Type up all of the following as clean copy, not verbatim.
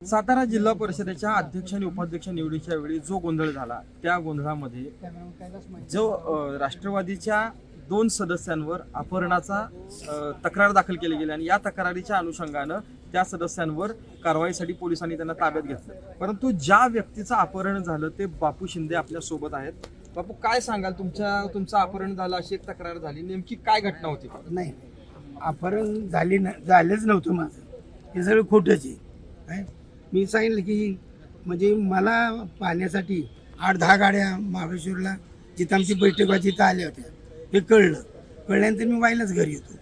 सातारा जिल्हा परिषदेच्या अध्यक्ष आणि उपाध्यक्ष निवडीच्या वेळी जो गोंधळ झाला त्या गोंधळामध्ये जो राष्ट्रवादीच्या 2 सदस्यांवर अपहरणाचा तक्रार दाखल केली गेली आणि या तक्रारीच्या अनुषंगानं त्या सदस्यांवर कारवाईसाठी पोलिसांनी त्यांना ताब्यात घेतलं। परंतु ज्या व्यक्तीचं अपहरण झालं ते बापू शिंदे आपल्या सोबत आहेत। बापू, काय सांगाल? तुमचं अपहरण झालं अशी एक तक्रार झाली, नेमकी काय घटना होती? नाही, अपहरण झालंच नव्हतं माझं, हे सगळं खोटंच आहे। काय मी सांगितलं की म्हणजे मला पाहण्यासाठी 8-10 गाड्या महाबळेश्वरला जिथं आमची बैठक व्हायची तिथं आल्या होत्या। हे कळल्यानंतर मी वाईलाच घरी येतो,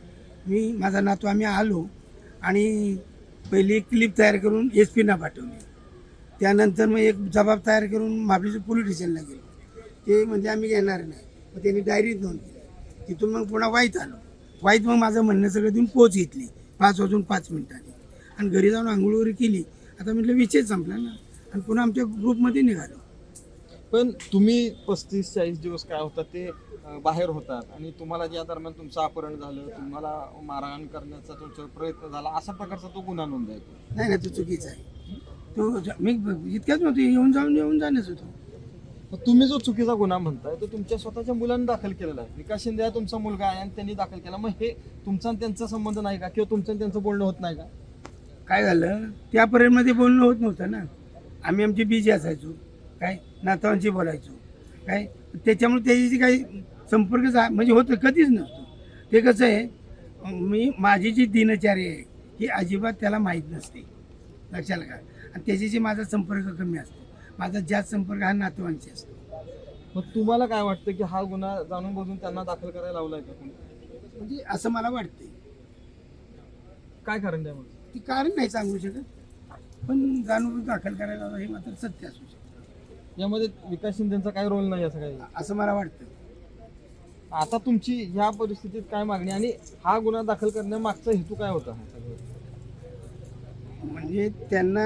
मी माझा नातू आम्ही आलो आणि पहिली एक क्लिप तयार करून SP ना पाठवली। त्यानंतर मग एक जबाब तयार करून महाबळेश्वर पोलीस स्टेशनला गेलो, ते म्हणजे आम्ही घेणार नाही, मग त्यांनी डायरीत नोंद केली। तिथून मग पुन्हा वाईत आलो, वाईत मग माझं म्हणणं सगळं देऊन पोच घेतली 5 वाजून 5 मिनिटांनी आणि घरी जाऊन आंघोळ वगैरे केली। आता म्हटलं विषय संपला ना आणि पुन्हा आमच्या ग्रुपमध्ये निघालो। पण तुम्ही 35-40 दिवस काय होता ते बाहेर होतात आणि तुम्हाला ज्या दरम्यान तुमचं अपहरण झालं, तुम्हाला मारहाण करण्याचा तुमचा प्रयत्न झाला, अशा प्रकारचा तो गुन्हा नोंद आहे? नाही तो चुकीचा आहे। तो मी इतक्याच नव्हतं, येऊन जाणंच होतो। तर तुम्ही जो चुकीचा गुन्हा म्हणताय तो तुमच्या स्वतःच्या मुलांनी दाखल केलेला आहे। विकास शिंदे हा तुमचा मुलगा आहे आणि त्यांनी दाखल केला, मग हे तुमचा आणि त्यांचा संबंध नाही का? किंवा तुमचं आणि त्यांचं बोलणं होत नाही का? काय झालं, त्यापर्यंत बोलणं होत नव्हतं ना, आम्ही आमची बिझी असायचो, काय नातवांशी बोलायचो, काय त्याच्यामुळे त्याची काही संपर्क म्हणजे होतं कधीच नसतो। ते कसं आहे, माझी जी दिनचर्या आहे ही अजिबात त्याला माहीत नसते, लक्षात का? आणि त्याच्याशी माझा संपर्क कमी असतो, माझा जास्त संपर्क हा नातवांशी असतो। मग तुम्हाला काय वाटतं की हा गुन्हा जाणून बुजून त्यांना दाखल करायला लावलाय का कोणी? म्हणजे असं मला वाटतंय। काय कारण द्या? ती कारण नाही सांगू शकत, पण जाणून दाखल करायला लावलं हे मात्र सत्य असू शकतं। यामध्ये विकास शिंदेचा काय रोल नाही असं काही? असं मला वाटतं। आता तुमची ह्या परिस्थितीत काय मागणी आणि हा गुन्हा दाखल करण्यामागचा हेतू काय होता? म्हणजे त्यांना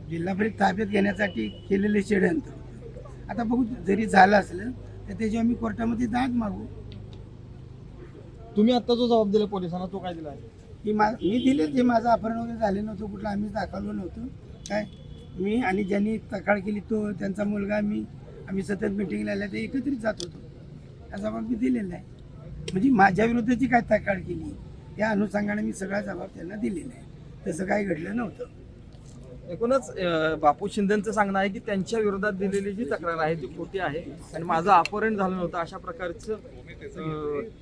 जिल्हा परिषद ताब्यात घेण्यासाठी केलेले षडयंत्र होतं। आता बघू, जरी झालं असलं तर त्याची आम्ही कोर्टामध्ये दाद मागू। तुम्ही आता जो जबाब दिला पोलिसांना तो काय दिला आहे? की मी दिले, ते माझं अपहरण वगैरे झाले नव्हतं, कुठलं आम्ही दाखवलं नव्हतं। काय मी आणि ज्यांनी तक्रार केली तो त्यांचा मुलगा आम्ही सतत मिटिंगला आल्या ते एकत्रित जात होतो, हा जबाब मी दिलेला आहे। म्हणजे माझ्या विरुद्ध जी काय तक्रार केली त्या अनुषंगाने मी सगळा जबाब त्यांना दिलेला आहे, तसं काही घडलं नव्हतं। एकूणच बापू शिंदेचं सांगणं आहे की त्यांच्या विरोधात दिलेली जी तक्रार आहे ती खोटी आहे आणि माझं अपहरण झालं नव्हतं, अशा प्रकारचं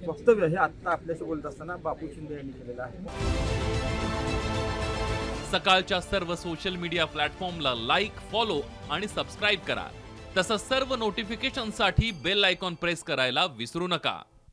वक्तव्य हे आता आपल्याशी बोलत असताना बापू शिंदे यांनी केलेलं आहे। सकाळच्या सर्व सोशल मीडिया प्लॅटफॉर्मला लाईक, फॉलो आणि सबस्क्राईब करा। तसंच सर्व नोटिफिकेशनसाठी बेल आयकॉन प्रेस करायला विसरू नका।